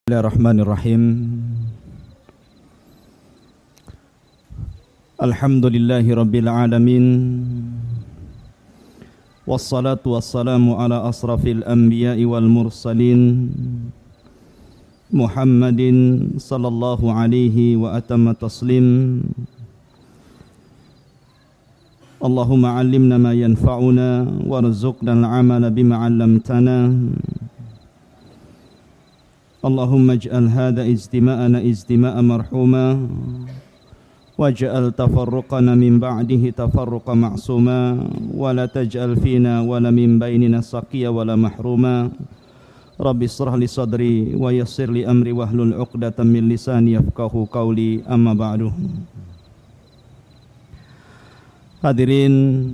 Bismillahirrahmanirrahim. Alhamdulillahi rabbil alamin. Wassalatu wassalamu ala asrafil anbiya'i wal mursalin Muhammadin sallallahu alaihi wa atamma taslim. Allahumma allimna ma yanfa'una warzuqna al-amala bima 'allamtana. Allahumma ij'al hadha ijtima'ana ijtima'a marhuma waj'al tafarruqana min ba'dihi tafarruqa ma'suma wa la taj'al fina wa la min bainina saqiya wa la mahruma. Rabbi israh li sadri wa yassir li amri wahlul 'uqdatam min lisani yafqahu qawli, amma ba'du. Hadirin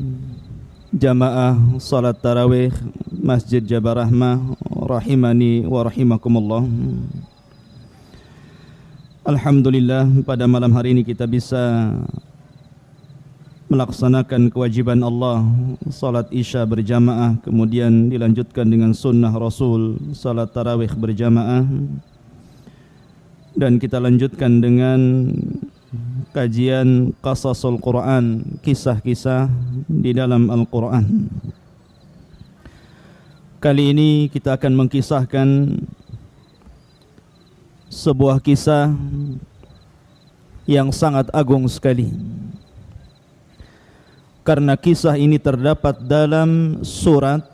jamaah salat tarawih Masjid Jabal Rahmah rahimani wa rahimakumullah. Alhamdulillah, pada malam hari ini kita bisa melaksanakan kewajiban Allah, salat isya berjamaah, kemudian dilanjutkan dengan sunnah Rasul, salat tarawih berjamaah, dan kita lanjutkan dengan kajian qasasul Quran, kisah-kisah di dalam Al-Quran. Kali ini kita akan mengkisahkan sebuah kisah yang sangat agung sekali, karena kisah ini terdapat dalam surat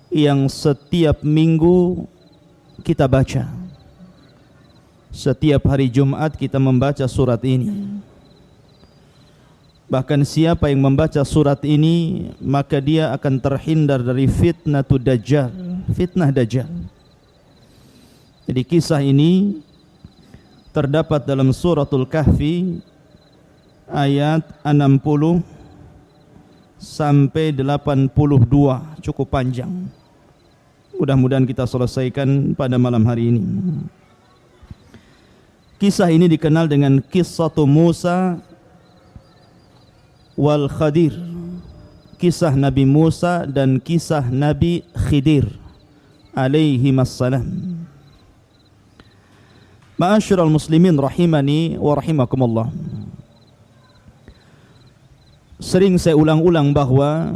yang setiap minggu kita baca. Setiap hari Jumat kita membaca surat ini. Bahkan siapa yang membaca surat ini, maka dia akan terhindar dari fitnah Dajjal, fitnah Dajjal. Jadi kisah ini terdapat dalam suratul Kahfi ayat 60 sampai 82, cukup panjang. Mudah-mudahan kita selesaikan pada malam hari ini. Kisah ini dikenal dengan Qissatu Musa wal Khadir, kisah Nabi Musa dan kisah Nabi Khidir alaihimassalam. Ma'asyiral muslimin rahimani wa rahimakumullah. Sering saya ulang-ulang bahwa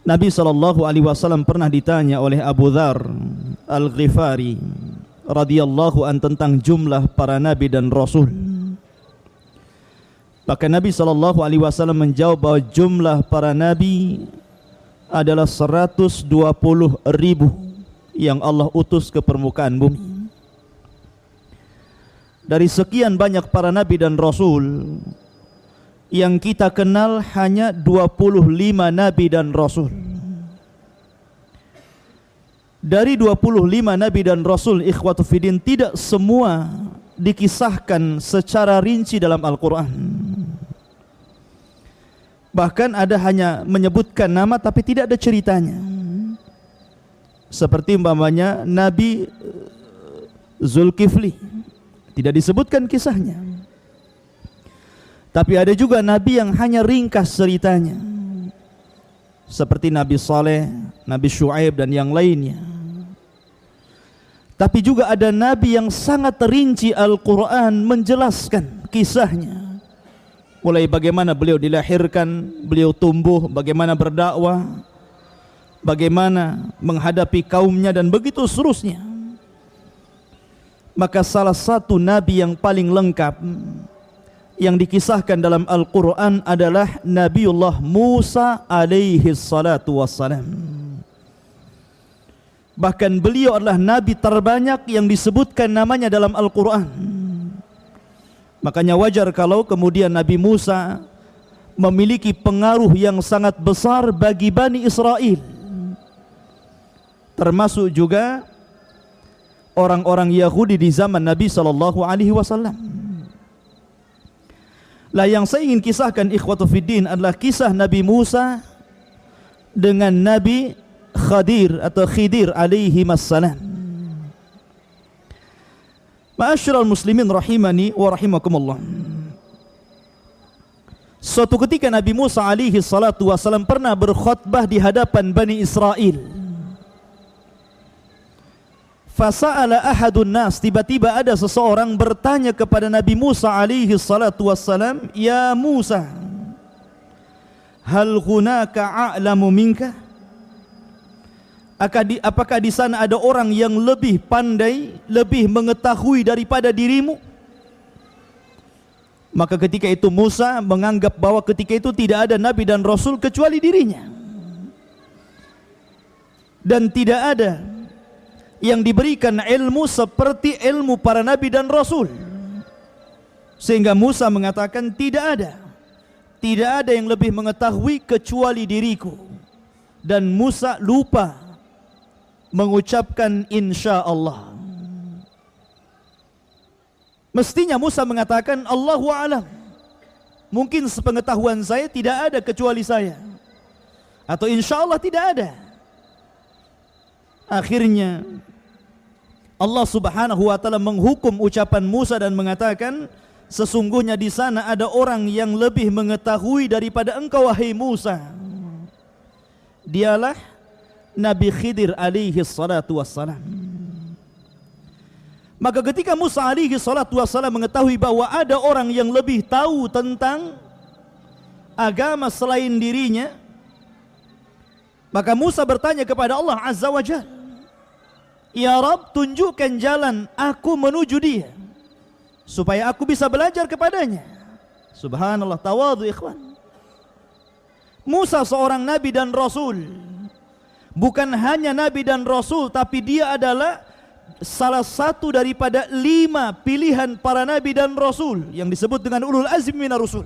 Nabi SAW pernah ditanya oleh Abu Dzar Al-Ghifari radhiyallahu an tentang jumlah para nabi dan rasul. Maka Nabi SAW menjawab bahwa jumlah para nabi adalah 120.000 yang Allah utus ke permukaan bumi. Dari sekian banyak para nabi dan rasul, yang kita kenal hanya 25 nabi dan rasul. Dari 25 nabi dan rasul, ikhwatu fiddin, tidak semua dikisahkan secara rinci dalam Al-Quran. Bahkan ada hanya menyebutkan nama tapi tidak ada ceritanya. Seperti umpamanya Nabi Zulkifli, tidak disebutkan kisahnya. Tapi ada juga nabi yang hanya ringkas ceritanya, seperti Nabi Saleh, Nabi Syuaib dan yang lainnya. Tapi juga ada nabi yang sangat rinci Al-Quran menjelaskan kisahnya, mulai bagaimana beliau dilahirkan, beliau tumbuh, bagaimana berdakwah, bagaimana menghadapi kaumnya, dan begitu seterusnya. Maka salah satu nabi yang paling lengkap yang dikisahkan dalam Al-Quran adalah Nabiullah Musa alaihi salatu wassalam. Bahkan beliau adalah nabi terbanyak yang disebutkan namanya dalam Al-Quran. Makanya wajar kalau kemudian Nabi Musa memiliki pengaruh yang sangat besar bagi Bani Israel, termasuk juga orang-orang Yahudi di zaman Nabi SAW. Lah, yang saya ingin kisahkan ikhwatu fiddin adalah kisah Nabi Musa dengan Nabi Khadir atau Khidir alaihimassalam. Ma'asyiral muslimin rahimani wa rahimakumullah. Suatu ketika Nabi Musa alaihi salatu wasallam pernah berkhutbah di hadapan Bani Israel. Fasa'ala ahadun nas, tiba-tiba ada seseorang bertanya kepada Nabi Musa alaihi salatu wassalam, "Ya Musa, hal hunaka a'lamu minka?" Apakah di sana ada orang yang lebih pandai, lebih mengetahui daripada dirimu? Maka ketika itu Musa menganggap bahwa ketika itu tidak ada nabi dan rasul kecuali dirinya, dan tidak ada yang diberikan ilmu seperti ilmu para nabi dan rasul. Sehingga Musa mengatakan tidak ada yang lebih mengetahui kecuali diriku. Dan Musa lupa mengucapkan insya Allah. Mestinya Musa mengatakan Allahu a'lam, mungkin sepengetahuan saya tidak ada kecuali saya, atau insya Allah tidak ada. Akhirnya Allah subhanahu wa ta'ala menghukum ucapan Musa dan mengatakan, sesungguhnya di sana ada orang yang lebih mengetahui daripada engkau wahai Musa. Dialah Nabi Khidir alaihi salatu wassalam. Maka ketika Musa alaihi salatu wassalam mengetahui bahwa ada orang yang lebih tahu tentang agama selain dirinya, maka Musa bertanya kepada Allah Azza wa Jalla, "Ya Rabb, tunjukkan jalan aku menuju dia, supaya aku bisa belajar kepadanya." Subhanallah, tawadhu ikhwan. Musa seorang nabi dan rasul. Bukan hanya nabi dan rasul, tapi dia adalah salah satu daripada 5 pilihan para nabi dan rasul yang disebut dengan ulul azmi minar rusul.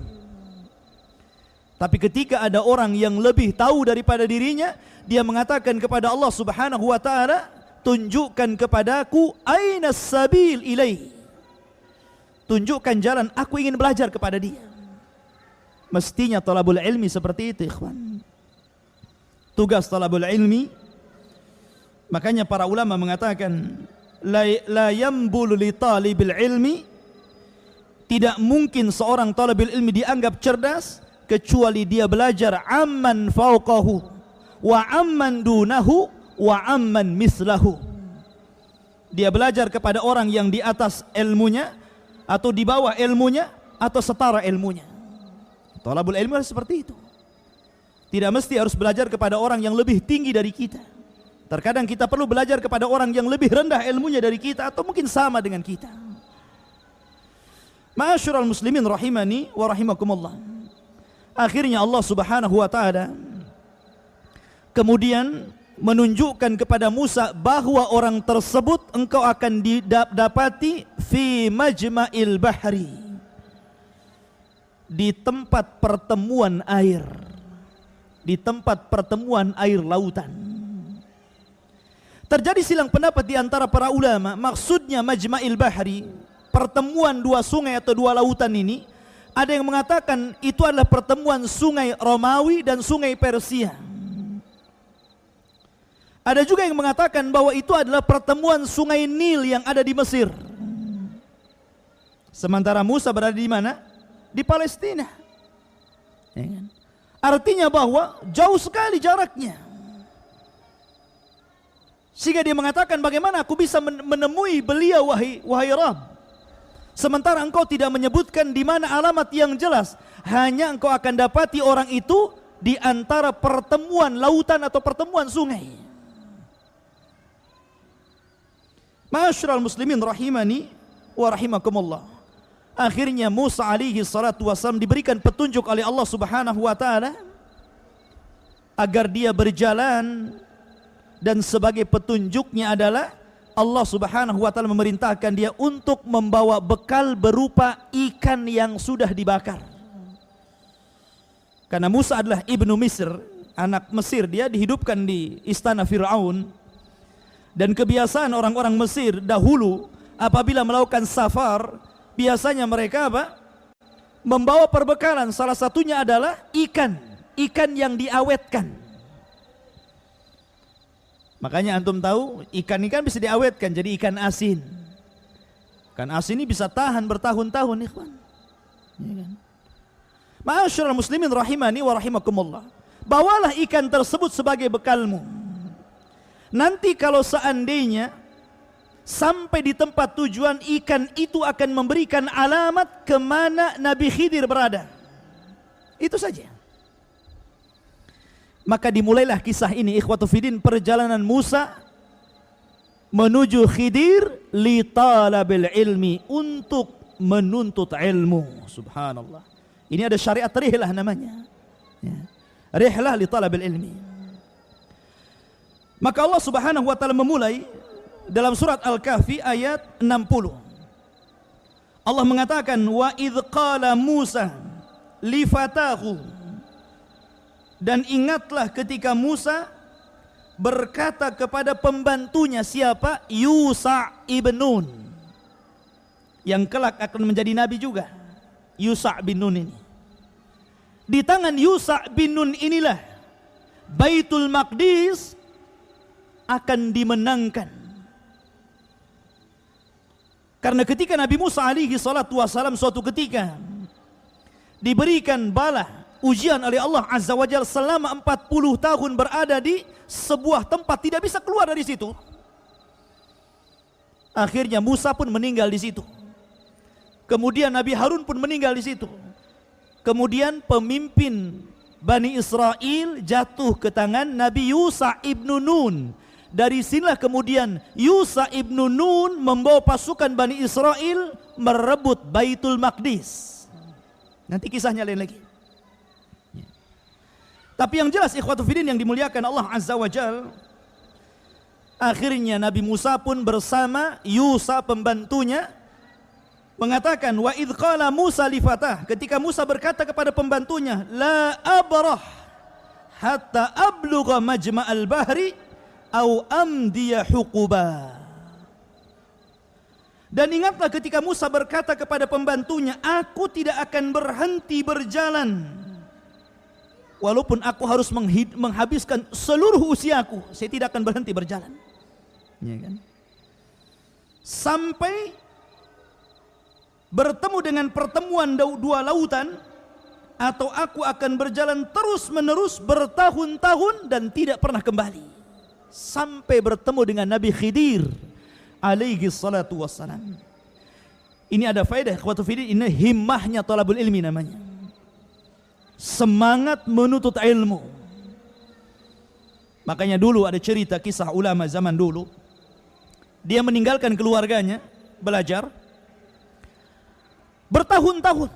Tapi ketika ada orang yang lebih tahu daripada dirinya, dia mengatakan kepada Allah subhanahu wa ta'ala, "Tunjukkan kepadaku aina sabil ilaih." Tunjukkan jalan, aku ingin belajar kepada dia. Mestinya talabul ilmi seperti itu, ikhwan. Tugas talabul ilmi, makanya para ulama mengatakan la yambulu li talibil ilmi, tidak mungkin seorang talabul ilmi dianggap cerdas kecuali dia belajar amman fauqahu wa amman dunahu wa amman mislahu. Dia belajar kepada orang yang di atas ilmunya, atau di bawah ilmunya, atau setara ilmunya. Talabul ilmi harus seperti itu. Tidak mesti harus belajar kepada orang yang lebih tinggi dari kita. Terkadang kita perlu belajar kepada orang yang lebih rendah ilmunya dari kita, atau mungkin sama dengan kita. Ma'asyiral muslimin rahimani wa rahimakumullah. Akhirnya Allah subhanahu wa ta'ala kemudian menunjukkan kepada Musa bahwa orang tersebut engkau akan didapati fi majma'il bahri, di tempat pertemuan air, di tempat pertemuan air lautan. Terjadi silang pendapat di antara para ulama, maksudnya majma'il bahri, pertemuan 2 sungai atau 2 lautan ini. Ada yang mengatakan itu adalah pertemuan sungai Romawi dan sungai Persia. Ada juga yang mengatakan bahwa itu adalah pertemuan sungai Nil yang ada di Mesir. Sementara Musa berada di mana? Di Palestina. Artinya bahwa jauh sekali jaraknya. Sehingga dia mengatakan, bagaimana aku bisa menemui beliau wahai Rabb, sementara engkau tidak menyebutkan di mana alamat yang jelas. Hanya engkau akan dapati orang itu di antara pertemuan lautan atau pertemuan sungai. Ma'asyiral muslimin rahimani wa rahimakumullah. Akhirnya Musa alaihi salatu wasallam diberikan petunjuk oleh Allah subhanahu wa ta'ala agar dia berjalan, dan sebagai petunjuknya adalah Allah subhanahu wa ta'ala memerintahkan dia untuk membawa bekal berupa ikan yang sudah dibakar. Karena Musa adalah ibnu Misr, anak Mesir, dia dihidupkan di istana Fir'aun. Dan kebiasaan orang-orang Mesir dahulu apabila melakukan safar, biasanya mereka membawa perbekalan. Salah satunya adalah ikan yang diawetkan. Makanya antum tahu ikan ini kan bisa diawetkan jadi ikan asin. Ikan asin ini bisa tahan bertahun-tahun, ikhwan. Ya kan? Ma'asyiral muslimin rahimani wa rahimakumullah. Bawalah ikan tersebut sebagai bekalmu. Nanti kalau seandainya Sampai di tempat tujuan, ikan itu akan memberikan alamat kemana Nabi Khidir berada. Itu saja. Maka dimulailah kisah ini, ikhwatu fiddin, perjalanan Musa menuju Khidir li talabil ilmi, untuk menuntut ilmu. Subhanallah. Ini ada syariat rihlah namanya. Ya. Rihlah li talabil ilmi. Maka Allah Subhanahu wa taala memulai dalam surat Al-Kahfi ayat 60. Allah mengatakan, wa idh qala Musa li fatahu, dan ingatlah ketika Musa berkata kepada pembantunya, siapa? Yusha ibn Nun, yang kelak akan menjadi nabi juga. Yusha bin Nun ini, di tangan Yusha bin Nun inilah Baitul Maqdis akan dimenangkan. Karena ketika Nabi Musa alaihi salatu wasalam suatu ketika diberikan bala ujian oleh Allah Azza wa Jalla selama 40 tahun berada di sebuah tempat, tidak bisa keluar dari situ. Akhirnya Musa pun meninggal di situ. Kemudian Nabi Harun pun meninggal di situ. Kemudian pemimpin Bani Israel jatuh ke tangan Nabi Yusha ibn Nun. Dari sinilah kemudian Yusha ibn Nun membawa pasukan Bani Israel merebut Baitul Maqdis. Nanti kisahnya lain lagi. Tapi yang jelas ikhwatu fiddin yang dimuliakan Allah Azza wa Jal, akhirnya Nabi Musa pun bersama Yusha pembantunya mengatakan, wa idh qala Musa li fatah, ketika Musa berkata kepada pembantunya, la abrah hatta ablugha majma'al bahri au amdiya huquba. Dan ingatlah ketika Musa berkata kepada pembantunya, aku tidak akan berhenti berjalan walaupun aku harus menghabiskan seluruh usiaku, saya tidak akan berhenti berjalan. Ya kan? Sampai bertemu dengan pertemuan dua lautan, atau aku akan berjalan terus menerus bertahun-tahun dan tidak pernah kembali. Sampai bertemu dengan Nabi Khidir alaihi salatu wassalam. Ini ada faedah ikhwatu fiddin, ini himmahnya talabul ilmi namanya. Semangat menuntut ilmu. Makanya dulu ada cerita kisah ulama zaman dulu. Dia meninggalkan keluarganya belajar bertahun-tahun.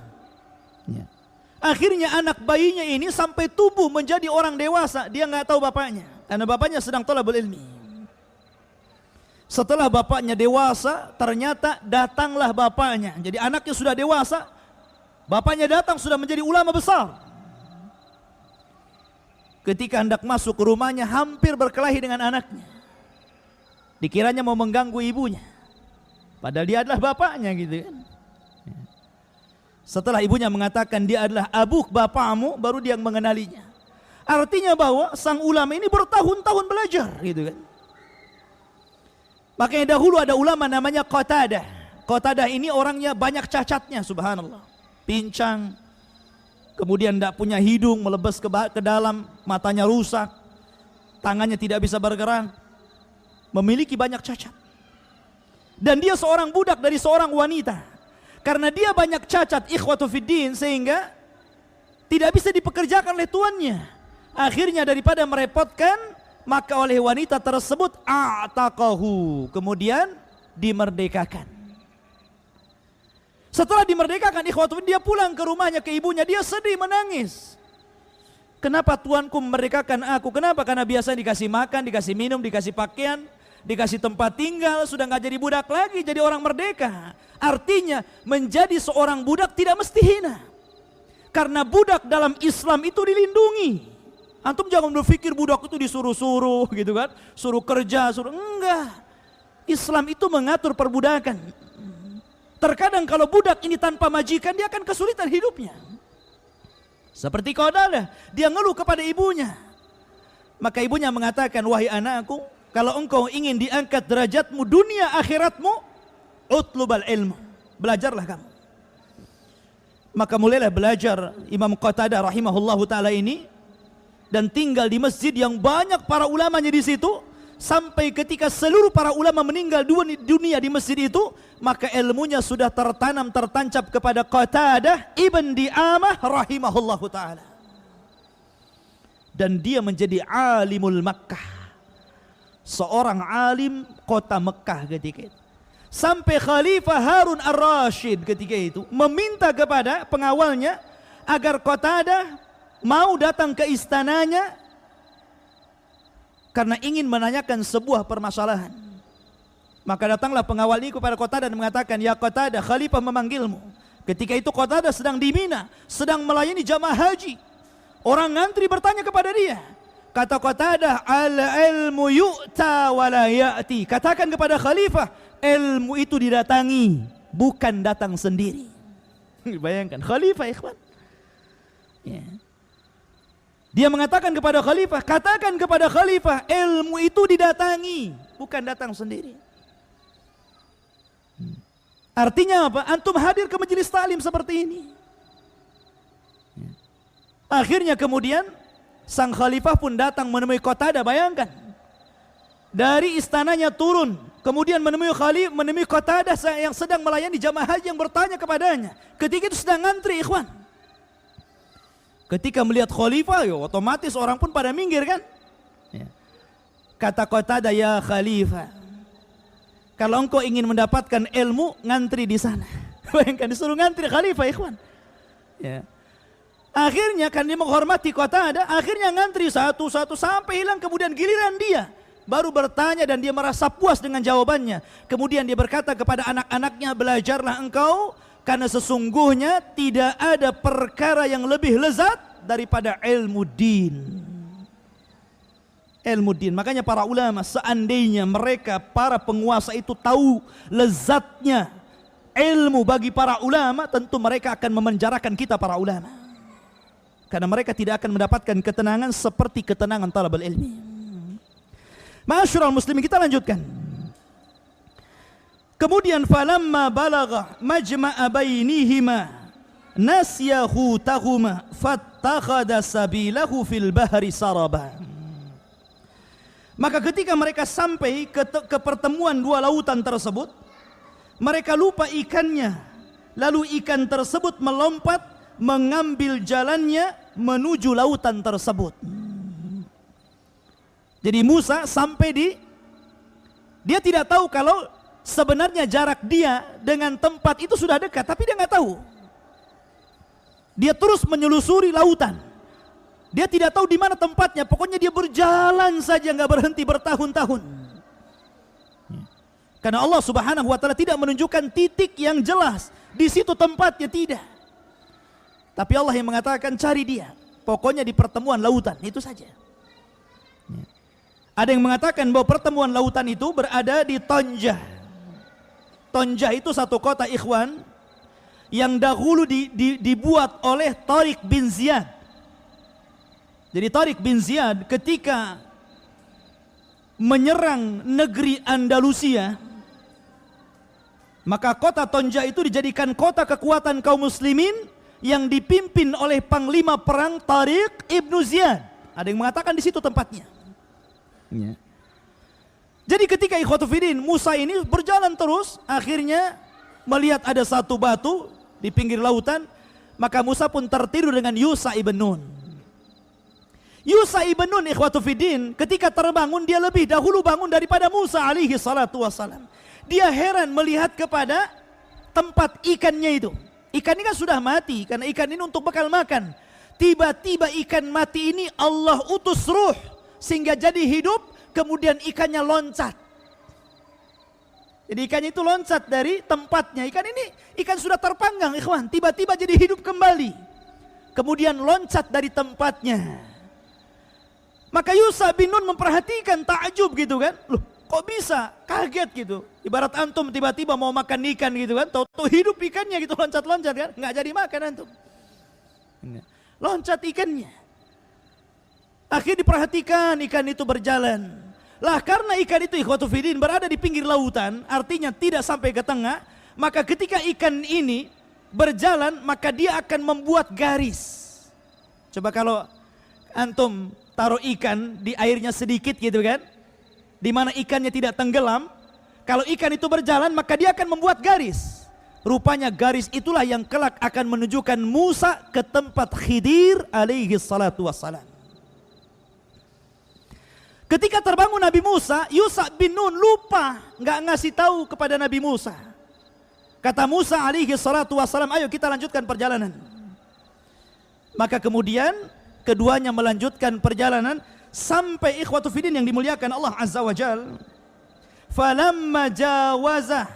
Ya. Akhirnya anak bayinya ini sampai tumbuh menjadi orang dewasa, dia nggak tahu bapaknya. Karena bapaknya sedang talabul ilmi. Setelah bapaknya dewasa, ternyata datanglah bapaknya. Jadi anaknya sudah dewasa, bapaknya datang sudah menjadi ulama besar. Ketika hendak masuk ke rumahnya, hampir berkelahi dengan anaknya. Dikiranya mau mengganggu ibunya, padahal dia adalah bapaknya gitu kan. Setelah ibunya mengatakan dia adalah abuk, bapakmu, baru dia mengenalinya. Artinya bahwa sang ulama ini bertahun-tahun belajar gitu kan. Makanya dahulu ada ulama namanya Qatadah. Qatadah ini orangnya banyak cacatnya, subhanallah. Pincang, kemudian tidak punya hidung, melebes ke dalam, matanya rusak, tangannya tidak bisa bergerak, memiliki banyak cacat. Dan dia seorang budak dari seorang wanita. Karena dia banyak cacat ikhwatu fiddin, sehingga tidak bisa dipekerjakan oleh tuannya. Akhirnya daripada merepotkan, maka oleh wanita tersebut a'taqahu, kemudian dimerdekakan. Setelah dimerdekakan ikhwatu fiddin, dia pulang ke rumahnya, ke ibunya, dia sedih menangis. Kenapa tuanku memerdekakan aku? Kenapa? Karena biasa dikasih makan, dikasih minum, dikasih pakaian, dikasih tempat tinggal, sudah nggak jadi budak lagi, jadi orang merdeka. Artinya menjadi seorang budak tidak mesti hina. Karena budak dalam Islam itu dilindungi. Antum jangan berpikir budak itu disuruh-suruh gitu kan, suruh kerja, suruh, enggak. Islam itu mengatur perbudakan. Terkadang kalau budak ini tanpa majikan, dia akan kesulitan hidupnya. Seperti Qadadah, dia ngeluh kepada ibunya. Maka ibunya mengatakan, wahai anakku, kalau engkau ingin diangkat derajatmu dunia akhiratmu, utlubal ilmu, belajarlah kamu. Maka mulailah belajar Imam Qatadah rahimahullahu ta'ala ini, dan tinggal di masjid yang banyak para ulamanya di situ, sampai ketika seluruh para ulama meninggal dunia di masjid itu, maka ilmunya sudah tertanam tertancap kepada Qatadah ibn Di'amah rahimahullahu ta'ala. Dan dia menjadi alimul Makkah, seorang alim kota Mekah ketika itu. Sampai Khalifah Harun ar-Rashid ketika itu meminta kepada pengawalnya agar Qatadah mau datang ke istananya karena ingin menanyakan sebuah permasalahan. Maka datanglah pengawal ini kepada Qatadah dan mengatakan, ya Qatadah, Khalifah memanggilmu. Ketika itu Qatadah sedang di Mina, sedang melayani jamaah haji. Orang ngantri bertanya kepada dia. Kata Qatadah, al-ilmu yu'ta wa la ya'ti. Katakan kepada Khalifah, ilmu itu didatangi, bukan datang sendiri. Bayangkan, Khalifah ikhwan. Ya. Dia mengatakan kepada Khalifah, katakan kepada Khalifah, ilmu itu didatangi, bukan datang sendiri. Artinya apa? Antum hadir ke majelis ta'lim seperti ini. Akhirnya kemudian sang Khalifah pun datang menemui Qatadah. Bayangkan, dari istananya turun, kemudian menemui Qatadah yang sedang melayani jamaah haji yang bertanya kepadanya. Ketika itu sedang ngantri ikhwan. Ketika melihat Khalifah, ya otomatis orang pun pada minggir kan. Ya. Kata Qatadah, ya Khalifah, kalau engkau ingin mendapatkan ilmu, ngantri di sana. Bayangkan, disuruh ngantri Khalifah ikhwan. Ya. Akhirnya kan dia menghormati Qatadah, akhirnya ngantri satu-satu sampai hilang, kemudian giliran dia baru bertanya dan dia merasa puas dengan jawabannya. Kemudian dia berkata kepada anak-anaknya, belajarlah engkau, karena sesungguhnya tidak ada perkara yang lebih lezat daripada ilmu din. Ilmu din. Makanya para ulama, seandainya mereka para penguasa itu tahu lezatnya ilmu bagi para ulama, tentu mereka akan memenjarakan kita para ulama. Karena mereka tidak akan mendapatkan ketenangan seperti ketenangan talabul ilmi. Ma'asyiral muslimin, kita lanjutkan. Kemudian falamma balagha majma'a bainihima nasya hutahuma fattakhadha sabilahu fil bahri saraba. Maka ketika mereka sampai ke pertemuan dua lautan tersebut, mereka lupa ikannya. Lalu ikan tersebut melompat mengambil jalannya menuju lautan tersebut. Jadi Musa sampai dia tidak tahu kalau sebenarnya jarak dia dengan tempat itu sudah dekat, tapi dia nggak tahu. Dia terus menyelusuri lautan. Dia tidak tahu di mana tempatnya. Pokoknya dia berjalan saja, nggak berhenti bertahun-tahun. Karena Allah Subhanahu wa taala tidak menunjukkan titik yang jelas di situ tempatnya, tidak. Tapi Allah yang mengatakan cari dia. Pokoknya di pertemuan lautan, itu saja. Ada yang mengatakan bahwa pertemuan lautan itu berada di Tonjah. Tonjah itu satu kota ikhwan yang dahulu dibuat oleh Tariq bin Ziyad. Jadi Tariq bin Ziyad ketika menyerang negeri Andalusia, maka kota Tonjah itu dijadikan kota kekuatan kaum muslimin yang dipimpin oleh panglima perang Tariq ibn Ziyad. Ada yang mengatakan di situ tempatnya. Ya. Jadi ketika ikhwatu fiddin, Musa ini berjalan terus, akhirnya melihat ada satu batu di pinggir lautan, maka Musa pun tertidur dengan Yusha ibn Nun. Yusha ibn Nun ikhwatu fiddin, ketika terbangun dia lebih dahulu bangun daripada Musa alaihi salatu wassalam. Dia heran melihat kepada tempat ikannya itu. Ikan ini kan sudah mati, karena ikan ini untuk bekal makan. Tiba-tiba ikan mati ini Allah utus ruh sehingga jadi hidup, kemudian ikannya loncat. Jadi ikannya itu loncat dari tempatnya. Ikan ini ikan sudah terpanggang ikhwan, tiba-tiba jadi hidup kembali. Kemudian loncat dari tempatnya. Maka Yusha bin Nun memperhatikan, takjub gitu kan. Loh, kok bisa? Kaget gitu. Ibarat antum tiba-tiba mau makan ikan gitu kan, tahu-tahu hidup ikannya gitu, loncat-loncat kan, nggak jadi makan antum. Loncat ikannya. Akhirnya diperhatikan ikan itu berjalan. Lah karena ikan itu ikhwatu fiddin berada di pinggir lautan, artinya tidak sampai ke tengah, maka ketika ikan ini berjalan, maka dia akan membuat garis. Coba kalau antum taruh ikan di airnya sedikit gitu kan, di mana ikannya tidak tenggelam. Kalau ikan itu berjalan maka dia akan membuat garis. Rupanya garis itulah yang kelak akan menunjukkan Musa ke tempat Khidir alaihi salatu wassalam. Ketika terbangun Nabi Musa, Yusha bin Nun lupa nggak ngasih tahu kepada Nabi Musa. Kata Musa alaihi salatu wassalam, ayo kita lanjutkan perjalanan. Maka kemudian keduanya melanjutkan perjalanan sampai ikhwatu fiddin yang dimuliakan Allah Azza wa Jal. Falamma jawazah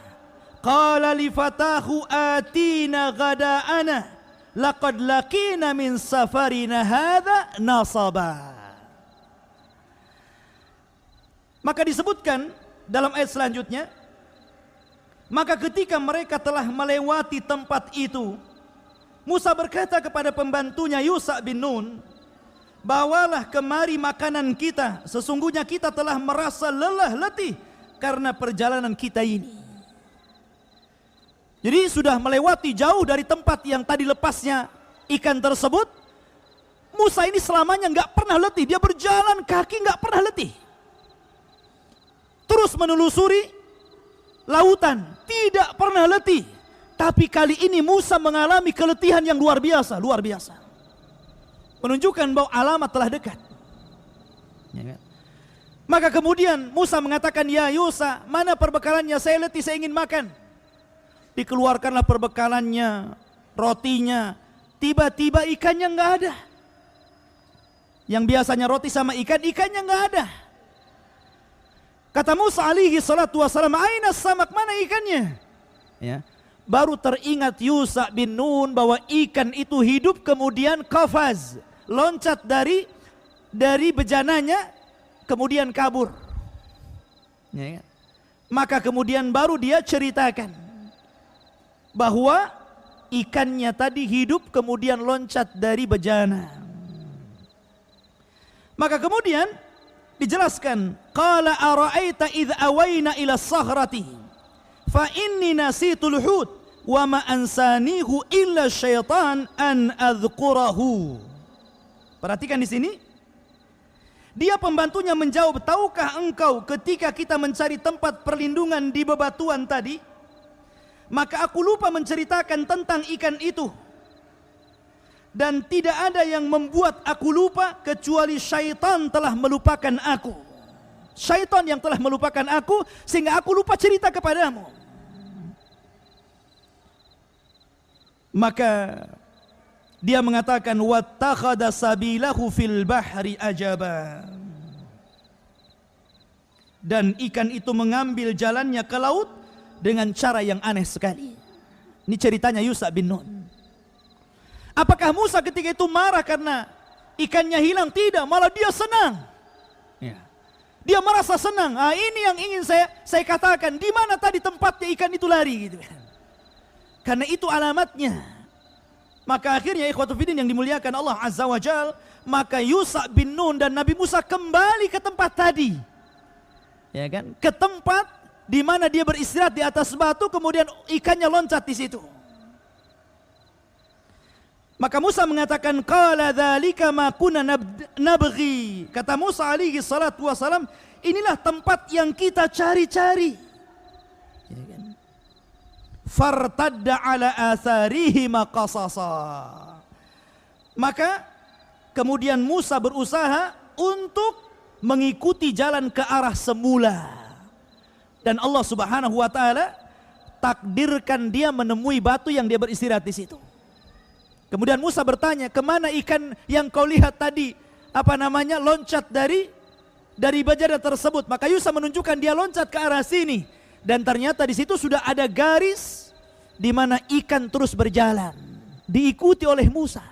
qala li fatahu atina ghada'ana laqad laqina min safarina hadha nasaba. Maka disebutkan dalam ayat selanjutnya, maka ketika mereka telah melewati tempat itu, Musa berkata kepada pembantunya Yusha bin Nun, bawalah kemari makanan kita, sesungguhnya kita telah merasa lelah letih karena perjalanan kita ini. Jadi sudah melewati jauh dari tempat yang tadi lepasnya ikan tersebut. Musa ini selamanya nggak pernah letih, dia berjalan kaki nggak pernah letih. Terus menelusuri lautan, tidak pernah letih. Tapi kali ini Musa mengalami keletihan yang luar biasa, luar biasa. Menunjukkan bahwa alamat telah dekat. Ya kan? Maka kemudian Musa mengatakan, ya Yusha, mana perbekalannya? Saya letih, saya ingin makan. Dikeluarkanlah perbekalannya, rotinya. Tiba-tiba ikannya nggak ada. Yang biasanya roti sama ikan, ikannya nggak ada. Kata Musa alaihi salatu wassalam, aina samak, mana ikannya? Ya. Baru teringat Yusha bin Nun bahwa ikan itu hidup kemudian kafaz, loncat dari bejananya kemudian kabur. Ya. Maka kemudian baru dia ceritakan bahwa ikannya tadi hidup kemudian loncat dari bejana. Maka kemudian dijelaskan, qala ara'aita idh awayna ila sahrati fa inni nasitul hut wa ma ansanihu illa syaitan an adhkurahu. Perhatikan di sini. Dia pembantunya menjawab, tahukah engkau ketika kita mencari tempat perlindungan di bebatuan tadi, maka aku lupa menceritakan tentang ikan itu. Dan tidak ada yang membuat aku lupa kecuali syaitan telah melupakan aku. Syaitan yang telah melupakan aku sehingga aku lupa cerita kepadamu. Maka dia mengatakan, wattakhadha sabilahu fil bahri ajaba. Dan ikan itu mengambil jalannya ke laut dengan cara yang aneh sekali. Ini ceritanya Yusha bin Nun. Apakah Musa ketika itu marah karena ikannya hilang? Tidak, malah dia senang. Ya. Dia merasa senang. Ah, ini yang ingin saya katakan. Di mana tadi tempatnya ikan itu lari gitu kan? Karena itu alamatnya. Maka akhirnya ikhwatu fiddin yang dimuliakan Allah Azza wa Jal, maka Yusha bin Nun dan Nabi Musa kembali ke tempat tadi. Ya kan? Ke tempat di mana dia beristirahat di atas batu, kemudian ikannya loncat di situ. Maka Musa mengatakan, qala dzalika ma kunna nabghi. Kata Musa alaihi salatu wasalam, inilah tempat yang kita cari-cari. Ya kan? Fartadda ala atharihi maqasasa. Maka kemudian Musa berusaha untuk mengikuti jalan ke arah semula. Dan Allah Subhanahu wa taala takdirkan dia menemui batu yang dia beristirahat di situ. Kemudian Musa bertanya, kemana ikan yang kau lihat tadi, loncat dari bejana tersebut? Maka Yusha menunjukkan dia loncat ke arah sini. Dan ternyata di situ sudah ada garis di mana ikan terus berjalan, diikuti oleh Musa.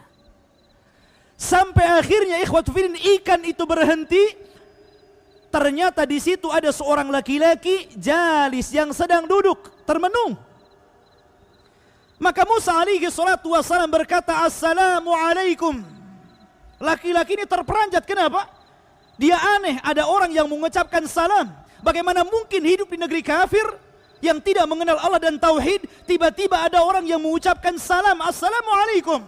Sampai akhirnya ikhwatu fiddin, ikan itu berhenti. Ternyata di situ ada seorang laki-laki jalis yang sedang duduk termenung. Maka Musa alaihi salatu wassalam berkata, assalamualaikum. Laki-laki ini terperanjat, kenapa? Dia aneh, ada orang yang mengucapkan salam. Bagaimana mungkin hidup di negeri kafir yang tidak mengenal Allah dan tauhid, tiba-tiba ada orang yang mengucapkan salam, assalamualaikum.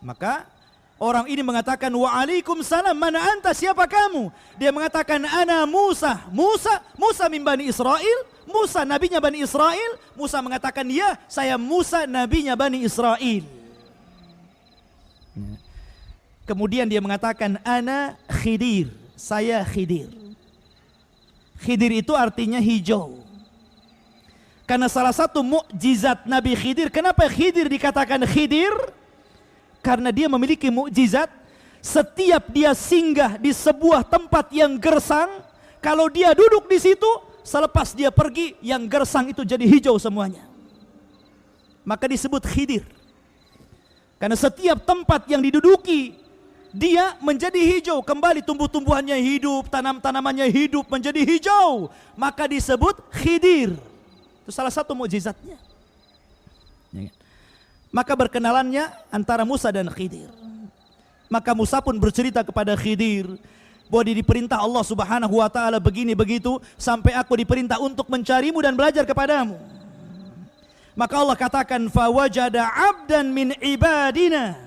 Maka Orang ini mengatakan, waalaikumsalam, mana anta, siapa kamu? Dia mengatakan, ana Musa. Musa min Bani Israel. Musa nabinya Bani Israel. Musa mengatakan, ya, saya Musa nabinya Bani Israel. Kemudian dia mengatakan, ana Khidir, saya Khidir. Khidir itu artinya hijau. Karena salah satu mukjizat Nabi Khidir, kenapa Khidir dikatakan Khidir? Karena dia memiliki mukjizat, setiap dia singgah di sebuah tempat yang gersang, kalau dia duduk di situ, selepas dia pergi, yang gersang itu jadi hijau semuanya. Maka disebut Khidir. Karena setiap tempat yang diduduki, dia menjadi hijau, kembali tumbuh-tumbuhannya hidup, tanam-tanamannya hidup, menjadi hijau. Maka disebut Khidir. Itu salah satu mukjizatnya. Maka berkenalannya antara Musa dan Khidir. Maka Musa pun bercerita kepada Khidir bahwa dia diperintah Allah Subhanahu wa taala begini begitu, sampai aku diperintah untuk mencarimu dan belajar kepadamu. Maka Allah katakan, fawajada 'abdan min ibadina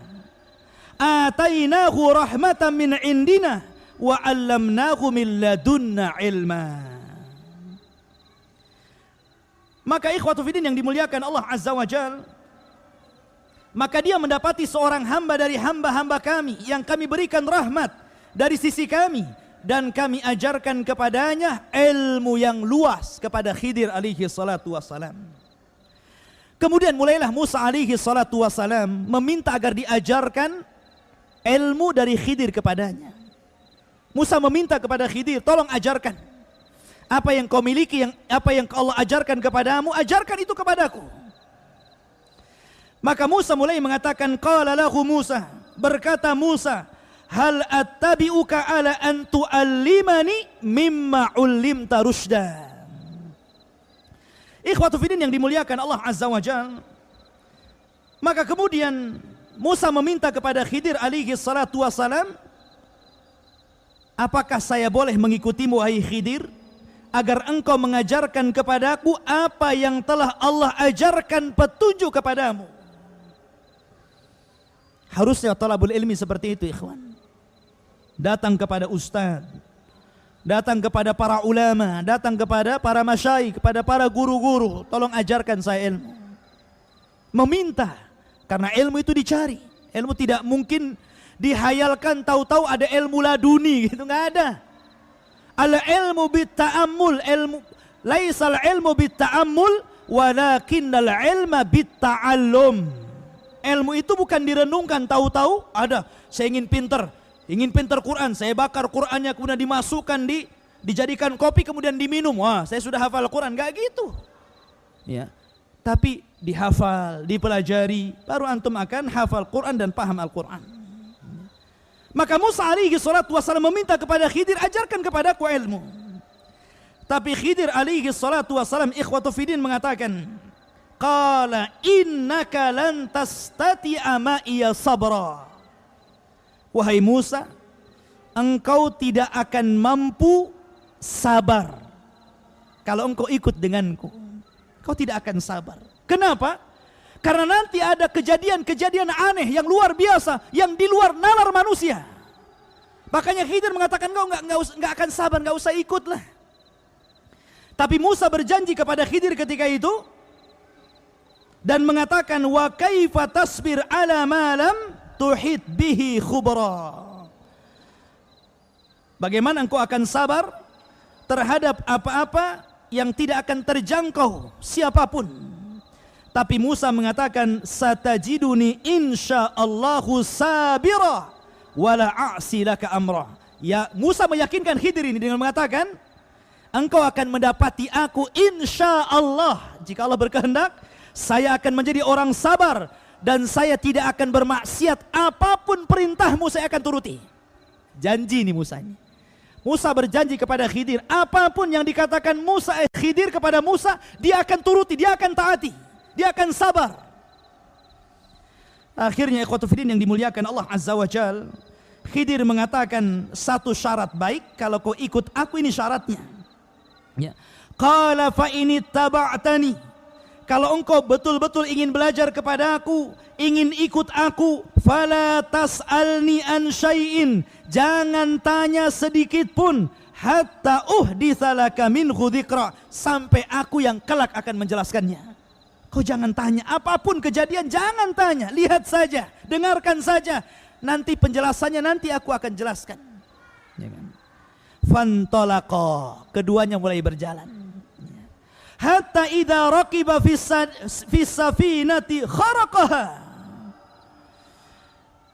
atainahu rahmatan min indina wa 'allamnahu min ladunna ilma. Maka ikhwatu fiddin yang dimuliakan Allah Azza wa Jalla, maka dia mendapati seorang hamba dari hamba-hamba kami yang kami berikan rahmat dari sisi kami, dan kami ajarkan kepadanya ilmu yang luas kepada Khidir alaihi salatu wassalam. Kemudian mulailah Musa alaihi salatu wassalam meminta agar diajarkan ilmu dari Khidir kepadanya. Musa meminta kepada Khidir, tolong ajarkan apa yang kau miliki, apa yang Allah ajarkan kepadamu, ajarkan itu kepadaku. Maka Musa mulai mengatakan, qala lahu Musa, berkata Musa, hal attabi'uka ala an tu'allimani mimma 'ullimta rusyda. Ikhwatu fiddin yang dimuliakan Allah Azza wa Jalla, maka kemudian Musa meminta kepada Khidir alaihi salatu wassalam, apakah saya boleh mengikutimu wahai Khidir, agar engkau mengajarkan kepadaku apa yang telah Allah ajarkan petunjuk kepadamu. Harusnya talabul ilmi seperti itu, ikhwan. Datang kepada ustaz, datang kepada para ulama, datang kepada para masyayikh, kepada para guru-guru, tolong ajarkan saya ilmu. Meminta, karena ilmu itu dicari. Ilmu tidak mungkin dihayalkan, tahu-tahu ada ilmu laduni gitu, nggak ada. Al ilmu bitta'ammul, ilmu laisal ilmu bitta'ammul walakinnal ilma bitta'allum. Ilmu itu bukan direnungkan, tahu-tahu ada, saya ingin pintar Quran, saya bakar Qurannya, kemudian dimasukkan dijadikan kopi, kemudian diminum, wah saya sudah hafal Quran, enggak gitu. Ya. Tapi dihafal, dipelajari, baru antum akan hafal Quran dan paham Al-Quran. Maka Musa alaihi salatu wassalam meminta kepada Khidir, ajarkan kepadaku ilmu. Tapi Khidir alaihi salatu wassalam, ikhwatu fiddin, mengatakan, qala innaka lan tastati'a ma'iya sabra. Wahai Musa, engkau tidak akan mampu sabar kalau engkau ikut denganku. Kau tidak akan sabar. Kenapa? Karena nanti ada kejadian-kejadian aneh yang luar biasa, yang di luar nalar manusia. Makanya Khidir mengatakan, kau enggak akan sabar, enggak usah ikutlah. Tapi Musa berjanji kepada Khidir ketika itu dan mengatakan, wa kaifa tasbir ala ma lam tuhit bihi khubra. Bagaimana engkau akan sabar terhadap apa-apa yang tidak akan terjangkau siapapun. Tapi Musa mengatakan, satajiduni insyaallahu sabira wala a'si laka amra. Ya, Musa meyakinkan Khidir ini dengan mengatakan, engkau akan mendapati aku insyaallah, jika Allah berkehendak, saya akan menjadi orang sabar dan saya tidak akan bermaksiat, apapun perintahmu saya akan turuti. Janji ini Musa ini. Musa berjanji kepada Khidir, apapun yang dikatakan Khidir kepada Musa, dia akan turuti, dia akan taati, dia akan sabar. Akhirnya ikhwatu fiddin yang dimuliakan Allah Azza wa Jalla, Khidir mengatakan satu syarat baik, kalau kau ikut aku, ini syaratnya. Ya. Qala fa in ittaba'tani, kalau engkau betul-betul ingin belajar kepada aku, ingin ikut aku, fala tas'alni an syai'in, jangan tanya sedikit pun, hatta uhditsa laka minhu dzikra, sampai aku yang kelak akan menjelaskannya. Kau jangan tanya apapun kejadian, jangan tanya, lihat saja, dengarkan saja, nanti penjelasannya nanti aku akan jelaskan. Ya kan? Fantalaqa, keduanya mulai berjalan. Hatta idza raqiba fis safinati kharaqaha.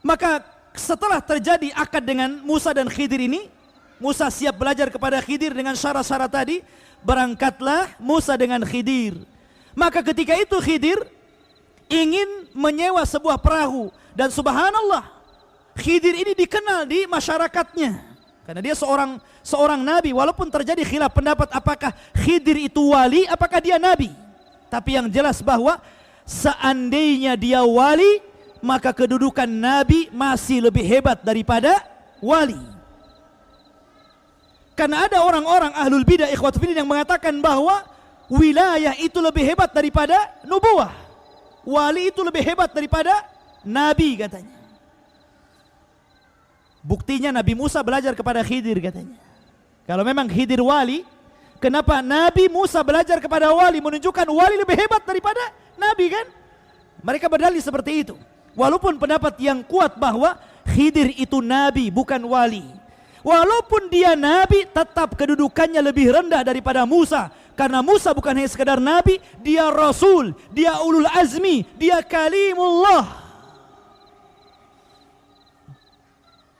Maka setelah terjadi akad dengan Musa dan Khidir ini, Musa siap belajar kepada Khidir dengan syarat-syarat tadi, berangkatlah Musa dengan Khidir. Maka ketika itu Khidir ingin menyewa sebuah perahu, dan subhanallah, Khidir ini dikenal di masyarakatnya. Karena dia seorang nabi, walaupun terjadi khilaf pendapat apakah Khidir itu wali, apakah dia nabi. Tapi yang jelas bahwa seandainya dia wali, maka kedudukan nabi masih lebih hebat daripada wali. Karena ada orang-orang ahlul bidah ikhwat fillah yang mengatakan bahwa wilayah itu lebih hebat daripada nubuwah. Wali itu lebih hebat daripada nabi katanya. Buktinya Nabi Musa belajar kepada Khidir katanya. Kalau memang Khidir wali, kenapa Nabi Musa belajar kepada wali, menunjukkan wali lebih hebat daripada nabi kan? Mereka berdalil seperti itu. Walaupun pendapat yang kuat bahwa Khidir itu nabi bukan wali. Walaupun dia nabi, tetap kedudukannya lebih rendah daripada Musa. Karena Musa bukan hanya sekedar nabi, dia rasul, dia ulul azmi, dia kalimullah.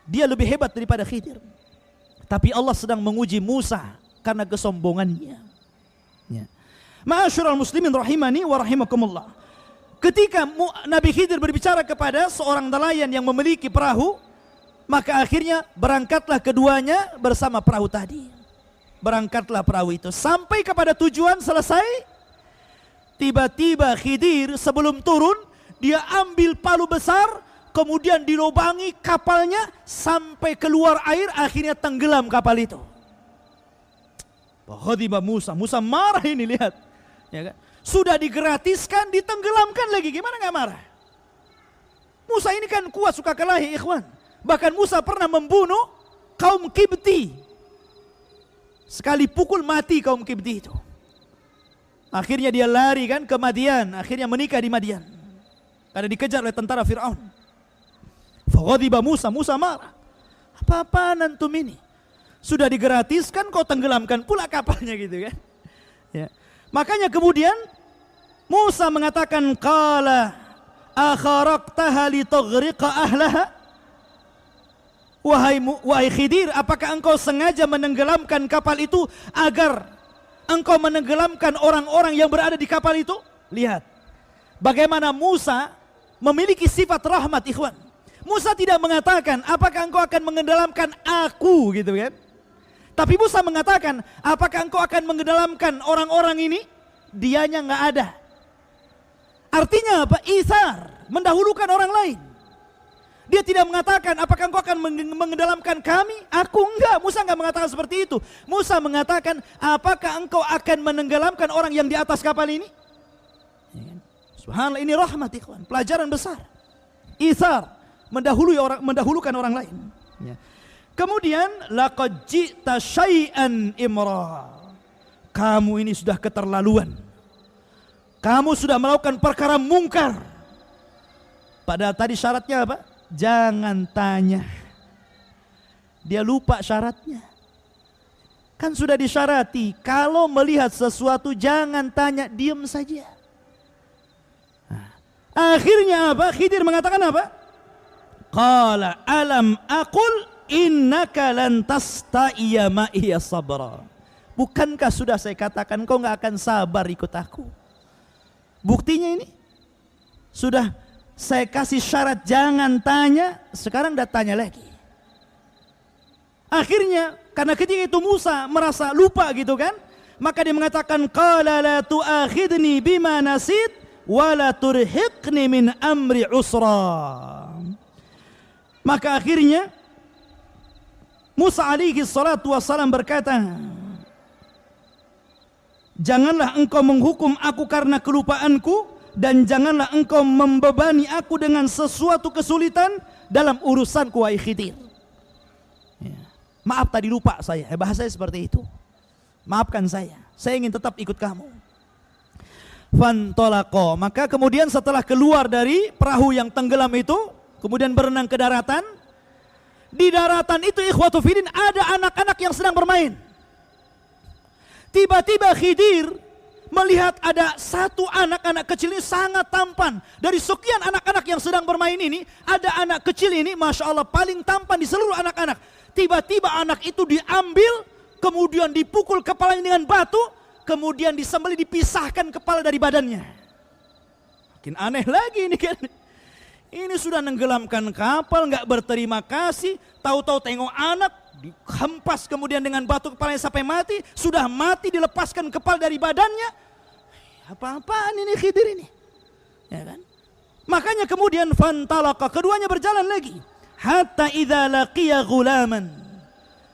Dia lebih hebat daripada Khidir. Tapi Allah sedang menguji Musa karena kesombongannya. Ya. Ma'asyiral muslimin rahimani wa rahimakumullah. Ketika Nabi Khidir berbicara kepada seorang nelayan yang memiliki perahu, maka akhirnya berangkatlah keduanya bersama perahu tadi. Berangkatlah perahu itu sampai kepada tujuan, selesai. Tiba-tiba Khidir sebelum turun, dia ambil palu besar, kemudian dilobangi kapalnya sampai keluar air, akhirnya tenggelam kapal itu. Ghadiba Musa, Musa marah ini, lihat. Ya kan? Sudah digratiskan, ditenggelamkan lagi, gimana nggak marah? Musa ini kan kuat, suka kelahi ikhwan. Bahkan Musa pernah membunuh kaum Kibti. Sekali pukul mati kaum Kibti itu. Akhirnya dia lari kan ke Madian, akhirnya menikah di Madian. Karena dikejar oleh tentara Fir'aun. Faghadiba Musa, Musa marah. Apa-apaan antum ini? Sudah digratiskan kau tenggelamkan pula kapalnya gitu kan. Ya. Makanya kemudian Musa mengatakan, qala akharaqtaha litughriqa ahlaha? Wahai Khidir, apakah engkau sengaja menenggelamkan kapal itu agar engkau menenggelamkan orang-orang yang berada di kapal itu? Lihat bagaimana Musa memiliki sifat rahmat ikhwan. Musa tidak mengatakan apakah engkau akan menenggelamkan aku gitu kan. Tapi Musa mengatakan apakah engkau akan menenggelamkan orang-orang ini? Dianya nggak ada. Artinya apa? Itsar, mendahulukan orang lain. Dia tidak mengatakan apakah engkau akan menenggelamkan kami? Aku enggak. Musa enggak mengatakan seperti itu. Musa mengatakan apakah engkau akan menenggelamkan orang yang di atas kapal ini? Subhanallah, ini rahmat ikhwan, pelajaran besar. Itsar, mendahulukan orang lain. Ya. Kemudian laqad ji'ta syai'an imra. Kamu ini sudah keterlaluan. Kamu sudah melakukan perkara mungkar. Padahal tadi syaratnya apa? Jangan tanya. Dia lupa syaratnya. Kan sudah disyarati, kalau melihat sesuatu jangan tanya, diam saja. Nah, akhirnya apa? Khidir mengatakan apa? Qala alam aqul innaka lan tasta'iya ma'iya sabra. Bukankah sudah saya katakan kau nggak akan sabar ikut aku? Buktinya ini sudah saya kasih syarat jangan tanya, sekarang udah tanya lagi. Akhirnya karena ketika itu Musa merasa lupa gitu kan, maka dia mengatakan qala la tu'akhidni bima nasit wa la turhiqni min amri usra. Maka akhirnya Musa alaihi salatu wassalam berkata, Janganlah engkau menghukum aku karena kelupaanku, dan janganlah engkau membebani aku dengan sesuatu kesulitan dalam urusanku, wahai Khidir. Ya. Maaf tadi lupa saya, bahasanya seperti itu. Maafkan saya ingin tetap ikut kamu. Fantolako, maka kemudian setelah keluar dari perahu yang tenggelam itu, kemudian berenang ke daratan. Di daratan itu ikhwatu fiddin ada anak-anak yang sedang bermain. Tiba-tiba Khidir melihat ada satu anak-anak kecil ini sangat tampan. Dari sekian anak-anak yang sedang bermain ini, ada anak kecil ini Masya Allah paling tampan di seluruh anak-anak. Tiba-tiba anak itu diambil, kemudian dipukul kepalanya dengan batu, kemudian disembelih, dipisahkan kepala dari badannya. Makin aneh lagi ini kan. Ini sudah nenggelamkan kapal, nggak berterima kasih, tahu-tahu tengok anak, dihempas kemudian dengan batu kepalanya sampai mati, sudah mati dilepaskan kepala dari badannya. Apa-apaan ini Khidir ini? Ya kan? Makanya kemudian fantalaka, keduanya berjalan lagi. Hatta idza laqiya ghulaman.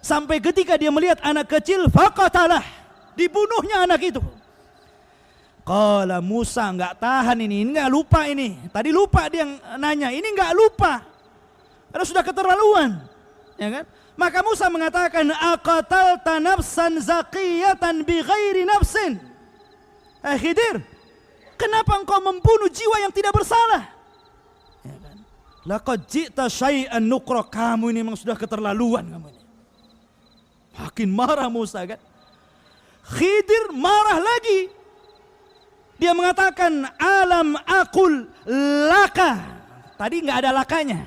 Sampai ketika dia melihat anak kecil, faqatalah, dibunuhnya anak itu. Qala Musa, nggak tahan ini nggak lupa ini. Tadi lupa dia yang nanya, ini nggak lupa. Karena sudah keterlaluan. Ya kan? Maka Musa mengatakan, aqatalta nafsan zaqiyatan bighairi nafsin. Khidir, kenapa engkau membunuh jiwa yang tidak bersalah? Ya kan? Laqad ji'ta syai'an nukra, kamu ini memang sudah keterlaluan kamu ini. Makin marah Musa kan. Khidir marah lagi. Dia mengatakan, alam aqul laka. Tadi nggak ada lakanya.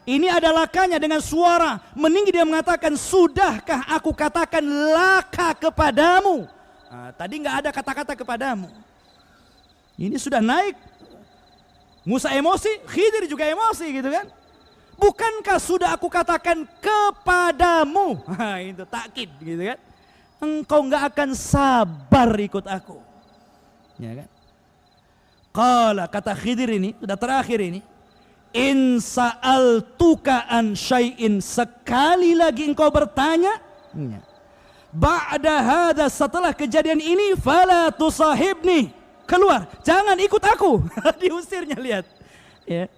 Ini ada lakanya dengan suara meninggi. Dia mengatakan, sudahkah aku katakan laka kepadamu? Nah, tadi nggak ada kata-kata kepadamu. Ini sudah naik. Musa emosi, Khidir juga emosi gitu kan. Bukankah sudah aku katakan kepadamu? Nah, itu takkid gitu kan. Engkau nggak akan sabar ikut aku. Ya kan? Qala, kata Khidir ini, sudah terakhir ini, in sa'altuka an syai'in, sekali lagi engkau bertanya, ba'da hadza, setelah kejadian ini, fala tusahibni, keluar, jangan ikut aku. Diusirnya, lihat. Ya.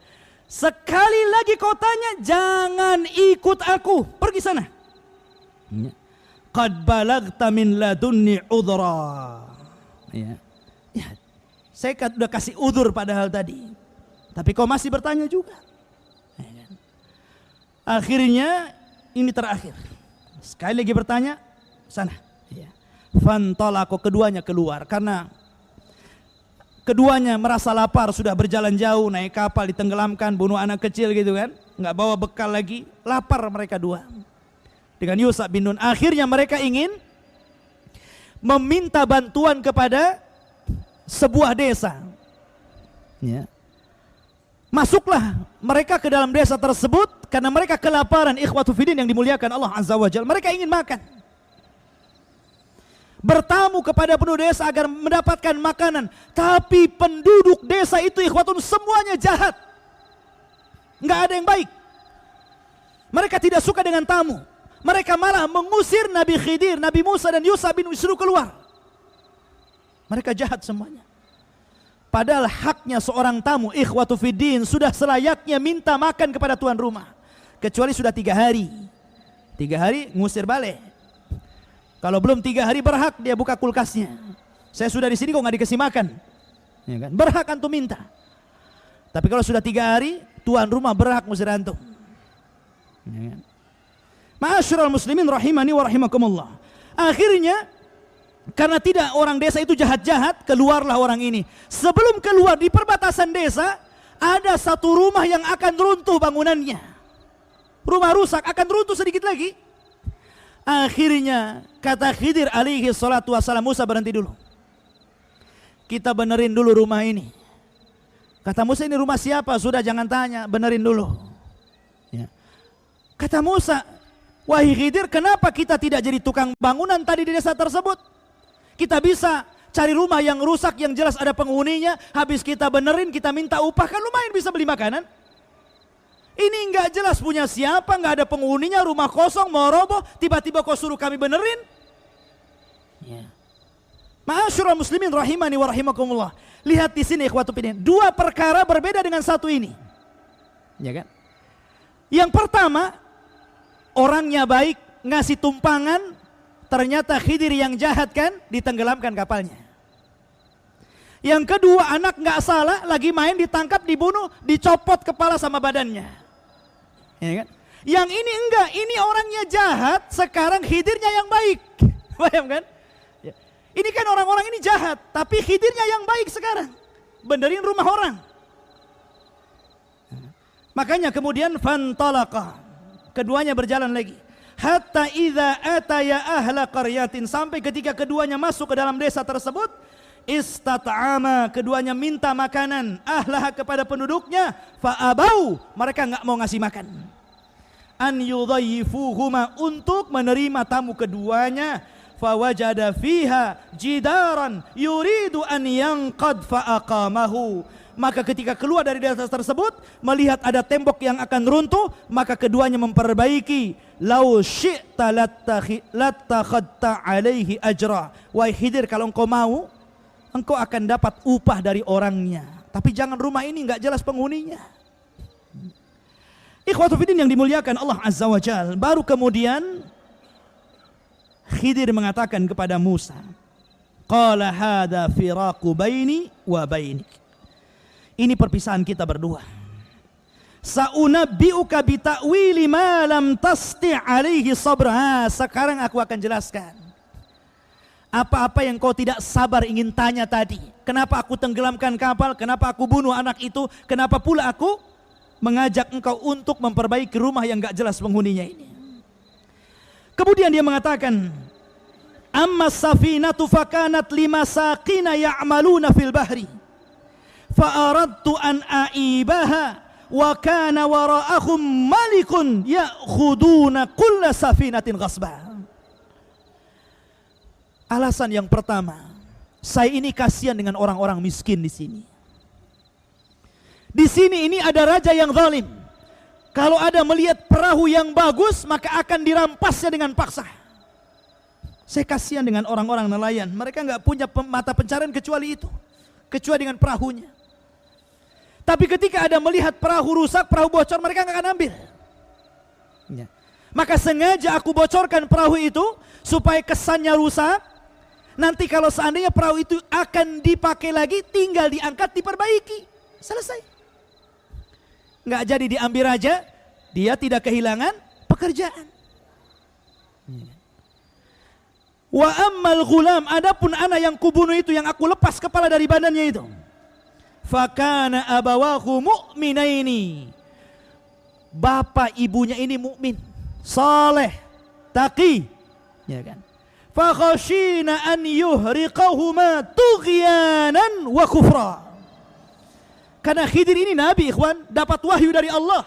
Sekali lagi kau tanya, jangan ikut aku, pergi sana. Qad balagta min ladunni udhra. Ya. Ya, saya sudah kasih udzur padahal tadi, tapi kau masih bertanya juga. Akhirnya ini terakhir, sekali lagi bertanya, sana. Fantalaku, keduanya keluar karena keduanya merasa lapar, sudah berjalan jauh, naik kapal ditenggelamkan, bunuh anak kecil gitu kan, nggak bawa bekal lagi, lapar mereka dua. Dengan Yusha bin Nun, akhirnya mereka ingin meminta bantuan kepada sebuah desa. Ya. Masuklah mereka ke dalam desa tersebut karena mereka kelaparan, ikhwatu fiddin yang dimuliakan Allah Azza wa Jalla. Mereka ingin makan. Bertamu kepada penduduk desa agar mendapatkan makanan, tapi penduduk desa itu ikhwatun semuanya jahat. Enggak ada yang baik. Mereka tidak suka dengan tamu. Mereka malah mengusir Nabi Khidir, Nabi Musa dan Yusha bin Nun disuruh keluar. Mereka jahat semuanya. Padahal haknya seorang tamu, ikhwatu fiddin, sudah selayaknya minta makan kepada tuan rumah. Kecuali sudah 3 hari. 3 hari ngusir balik. Kalau belum 3 hari berhak dia buka kulkasnya. Saya sudah di sini kok nggak dikasih makan. Ya kan? Berhak antum minta. Tapi kalau sudah 3 hari, tuan rumah berhak ngusir antum. Ya kan? Ma'asyiral muslimin rahimani wa rahimakumullah. Akhirnya karena tidak, orang desa itu jahat-jahat, keluarlah orang ini. Sebelum keluar di perbatasan desa, ada satu rumah yang akan runtuh bangunannya. Rumah rusak, akan runtuh sedikit lagi. Akhirnya kata Khidir alaihi salatu wassalam, Musa berhenti dulu. Kita benerin dulu rumah ini. Kata Musa, ini rumah siapa? Sudah jangan tanya, benerin dulu. Ya. Kata Musa, wahai Khidir, kenapa kita tidak jadi tukang bangunan tadi di desa tersebut? Kita bisa cari rumah yang rusak, yang jelas ada penghuninya, habis kita benerin, kita minta upah, kan lumayan bisa beli makanan. Ini enggak jelas punya siapa, enggak ada penghuninya, rumah kosong, mau roboh, tiba-tiba kau suruh kami benerin. Ya. Ma'asyiral muslimin rahimani wa rahimakumullah. Lihat di sini ikhwatu fillah. Dua perkara berbeda dengan satu ini. Ya kan? Yang pertama, orangnya baik, ngasih tumpangan, ternyata Khidir yang jahat kan, ditenggelamkan kapalnya. Yang kedua, anak nggak salah, lagi main ditangkap, dibunuh, dicopot kepala sama badannya. Ya kan? Yang ini enggak, ini orangnya jahat, sekarang Khidirnya yang baik. Paham kan? Ya. Ini kan orang-orang ini jahat, tapi Khidirnya yang baik sekarang. Benerin rumah orang. Makanya kemudian fantalaqa. Keduanya berjalan lagi. Hatta idza ataya ahla qaryatin, sampai ketika keduanya masuk ke dalam desa tersebut, istat'ama, keduanya minta makanan ahlaha kepada penduduknya, fa'abau, mereka enggak mau ngasih makan. An yudhayyifuhuma, untuk menerima tamu keduanya, fawajada fiha jidaran yuridu an yanqad fa'aqamahu. Maka ketika keluar dari desa tersebut, melihat ada tembok yang akan runtuh, maka keduanya memperbaiki. Lau syi'ta lattakhadta alaihi ajra. Wahai Khidir, kalau engkau mau, engkau akan dapat upah dari orangnya. Tapi jangan rumah ini enggak jelas penghuninya. Ikhwatu fiddin yang dimuliakan Allah Azza wa Jal. Baru kemudian Khidir mengatakan kepada Musa, qala hadha firaqu baini wa bainik. Ini perpisahan kita berdua. Sa'unabbi'uka bita'wili ma lam tasti' alaihi sabra. Sekarang aku akan jelaskan apa-apa yang kau tidak sabar ingin tanya tadi. Kenapa aku tenggelamkan kapal? Kenapa aku bunuh anak itu? Kenapa pula aku mengajak engkau untuk memperbaiki rumah yang gak jelas penghuninya ini? Kemudian dia mengatakan, amma safinatu fakanat limasaqina ya'maluna fil bahri, fa'aradtu an a'ibaha, wa kana wara'ahum malikun ya'khuduna kulla safinatin ghasbah. Alasan yang pertama, saya ini kasihan dengan orang-orang miskin di sini. Di sini ini ada raja yang zalim. Kalau ada melihat perahu yang bagus, maka akan dirampasnya dengan paksa. Saya kasihan dengan orang-orang nelayan. Mereka nggak punya mata pencarian kecuali itu, kecuali dengan perahunya. Tapi ketika ada melihat perahu rusak, perahu bocor, mereka nggak akan ambil. Ya. Maka sengaja aku bocorkan perahu itu supaya kesannya rusak. Nanti kalau seandainya perahu itu akan dipakai lagi, tinggal diangkat, diperbaiki, selesai. Nggak jadi diambil raja, dia tidak kehilangan pekerjaan. Wa ammal ghulam, adapun anak yang kubunuh itu, yang aku lepas kepala dari badannya itu, fakana abawahu mu'minaini, bapak ibunya ini mukmin, saleh, taqi, ya kan? Fakhashina an yuhriqahuma tughyanan wa kufra. Karena Khidir ini nabi, ikhwan, dapat wahyu dari Allah.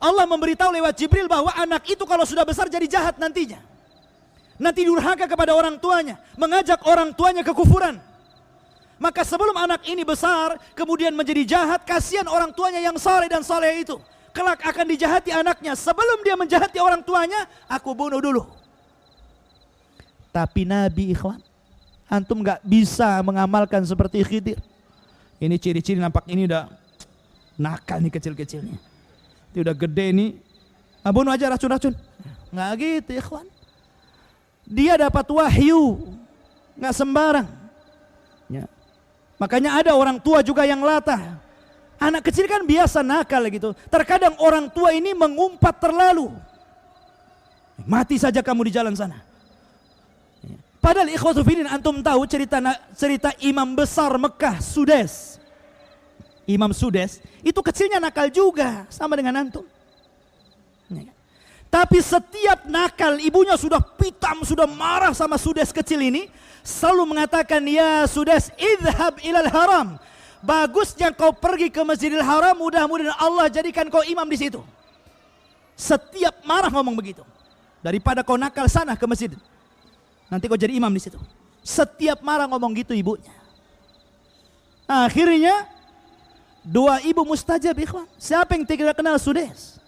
Allah memberitahu lewat Jibril bahwa anak itu kalau sudah besar jadi jahat nantinya. Nanti durhaka kepada orang tuanya, mengajak orang tuanya ke kufuran. Maka sebelum anak ini besar, kemudian menjadi jahat, kasihan orang tuanya yang saleh dan saleh itu. Kelak akan dijahati anaknya. Sebelum dia menjahati orang tuanya, aku bunuh dulu. Tapi Nabi, ikhwan, antum gak bisa mengamalkan seperti Khidir. Ini ciri-ciri nampak ini udah nakal nih kecil-kecilnya. Ini udah gede nih, bunuh aja racun-racun. Nggak gitu, ikhwan. Dia dapat wahyu, nggak sembarang. Ya. Makanya ada orang tua juga yang latah. Anak kecil kan biasa nakal gitu. Terkadang orang tua ini mengumpat terlalu. Mati saja kamu di jalan sana. Padahal ikhwatu fiddin, antum tahu cerita imam besar Mekah, Sudes. Imam Sudes itu kecilnya nakal juga, sama dengan antum. Tapi setiap nakal, ibunya sudah pitam, sudah marah sama Sudes kecil ini, selalu mengatakan, ya Sudes, idhab ilal haram. Bagusnya kau pergi ke Masjidil Haram, mudah-mudahan Allah jadikan kau imam di situ. Setiap marah ngomong begitu. Daripada kau nakal sana ke masjid, nanti kau jadi imam di situ. Setiap marah ngomong gitu ibunya. Akhirnya doa ibu mustajab, ikhwan. Siapa yang tidak kenal Sudes?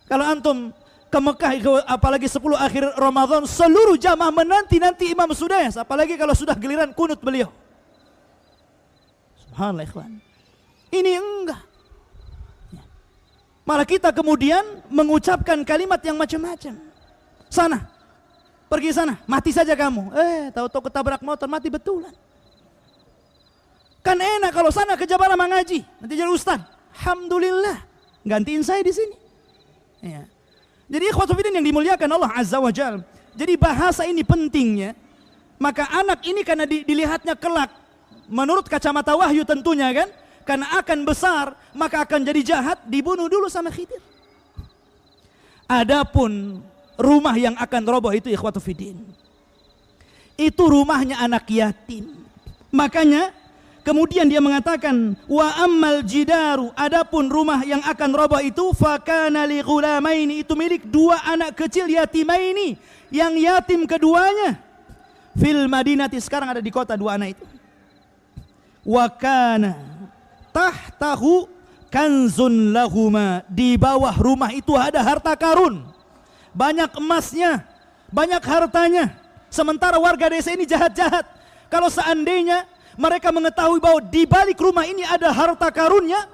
Kalau antum ke Mekah, apalagi 10 akhir Ramadan, seluruh jamaah menanti-nanti Imam Sudais, apalagi kalau sudah giliran kunut beliau. Subhanallah ikhwan. Ini enggak. Malah kita kemudian mengucapkan kalimat yang macam-macam. Sana, pergi sana, mati saja kamu. Tahu-tahu ketabrak motor, mati betulan. Kan enak kalau sana ke Jabara mengaji, nanti jadi ustaz. Alhamdulillah, gantiin saya di sini. Ya. Jadi ikhwatu fiddin yang dimuliakan Allah Azza wa Jalla. Jadi bahasa ini pentingnya. Maka anak ini karena dilihatnya kelak, menurut kacamata wahyu tentunya kan, karena akan besar, maka akan jadi jahat, dibunuh dulu sama Khidir. Adapun rumah yang akan roboh itu ikhwatu fiddin, itu rumahnya anak yatim. Makanya kemudian dia mengatakan, wa ammal jidaru, adapun rumah yang akan roboh itu, fakana li ghulamaini, itu milik 2 anak kecil yatimaini, yang yatim keduanya, fil madinati, sekarang ada di kota 2 anak itu. Wa kana tahtahu kanzun lahuma, di bawah rumah itu ada harta karun, banyak emasnya, banyak hartanya. Sementara warga desa ini jahat-jahat. Kalau seandainya mereka mengetahui bahwa di balik rumah ini ada harta karunnya,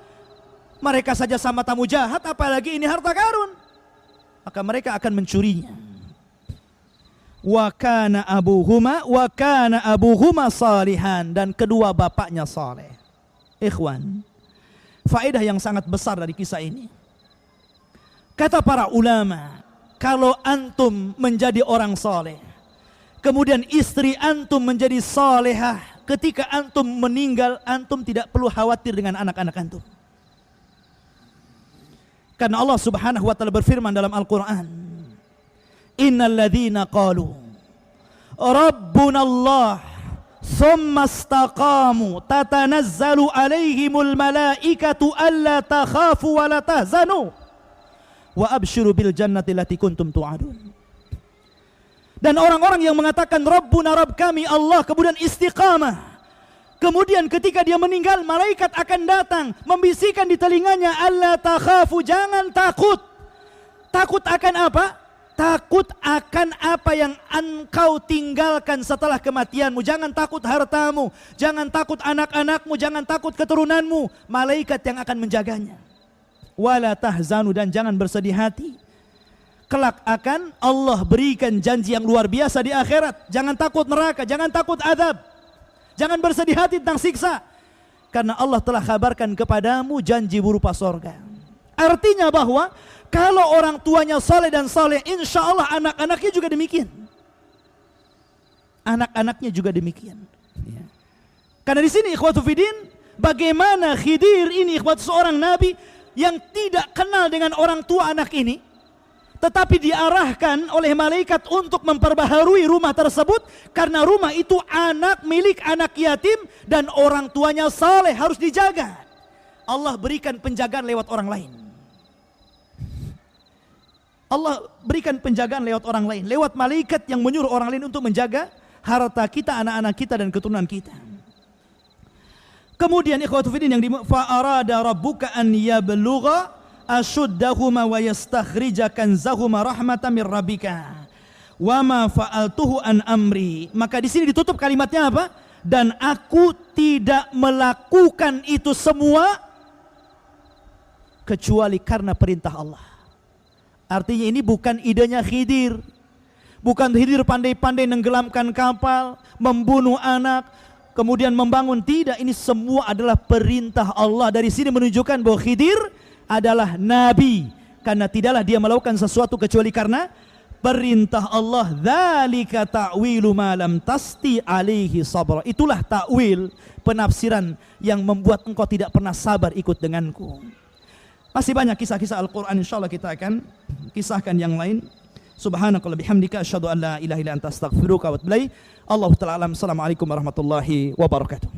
mereka saja sama tamu jahat, apalagi ini harta karun, maka mereka akan mencurinya. Wa kana abuhuma salihan, dan kedua bapaknya saleh. Ikhwan, faedah yang sangat besar dari kisah ini. Kata para ulama, kalau antum menjadi orang saleh, kemudian istri antum menjadi salehah, ketika antum meninggal, antum tidak perlu khawatir dengan anak-anak antum. Karena Allah Subhanahu wa taala berfirman dalam Al-Qur'an, innal ladzina qalu rabbunallah thumma istaqamu tatanazzalu alaihimul malaikatu alla takhafu wa la tahzanu wa abshiru bil jannati allati kuntum tu'adun. Dan orang-orang yang mengatakan Rabbuna, Rabb kami Allah, kemudian istiqamah, kemudian ketika dia meninggal, malaikat akan datang membisikkan di telinganya, alla takhafu, jangan takut. Takut akan apa? Takut akan apa yang engkau tinggalkan setelah kematianmu. Jangan takut hartamu, jangan takut anak-anakmu, jangan takut keturunanmu. Malaikat yang akan menjaganya. Wala tahzanu, dan jangan bersedih hati. Kelak akan Allah berikan janji yang luar biasa di akhirat. Jangan takut neraka, jangan takut azab, jangan bersedih hati tentang siksa, karena Allah telah kabarkan kepadamu janji berupa sorga. Artinya bahwa kalau orang tuanya saleh dan saleh, insya Allah anak-anaknya juga demikian. Anak-anaknya juga demikian. Ya. Karena di sini ikhwatu fiddin, bagaimana Khidir ini ikhwatu seorang nabi yang tidak kenal dengan orang tua anak ini, tetapi diarahkan oleh malaikat untuk memperbaharui rumah tersebut, karena rumah itu anak milik anak yatim dan orang tuanya saleh, harus dijaga. Allah berikan penjagaan lewat orang lain. Allah berikan penjagaan lewat orang lain, lewat malaikat yang menyuruh orang lain untuk menjaga harta kita, anak-anak kita dan keturunan kita. Kemudian ikhwatu fiddin yang fa'arada rabbuka an yablugha ashuddahuma wa yastakhrija kanzahuma rahmatan mir rabbika wa ma fa'altuhu an amri. Maka di sini ditutup kalimatnya apa? Dan aku tidak melakukan itu semua kecuali karena perintah Allah. Artinya ini bukan idenya Khidir. Bukan Khidir pandai-pandai nenggelamkan kapal, membunuh anak, kemudian membangun. Tidak, ini semua adalah perintah Allah. Dari sini menunjukkan bahwa Khidir adalah nabi, karena tidaklah dia melakukan sesuatu kecuali karena perintah Allah. Dzalika ta'wilu ma lam tasti alaihi sabra. Itulah ta'wil, penafsiran yang membuat engkau tidak pernah sabar ikut denganku. Masih banyak kisah-kisah Al-Quran, insyaallah kita akan kisahkan yang lain. Subhanakallah bihamdika asyhadu an la ilaha illa anta astaghfiruka wa atubu ilaik. Allahu ta'ala alam. Assalamualaikum warahmatullahi wabarakatuh.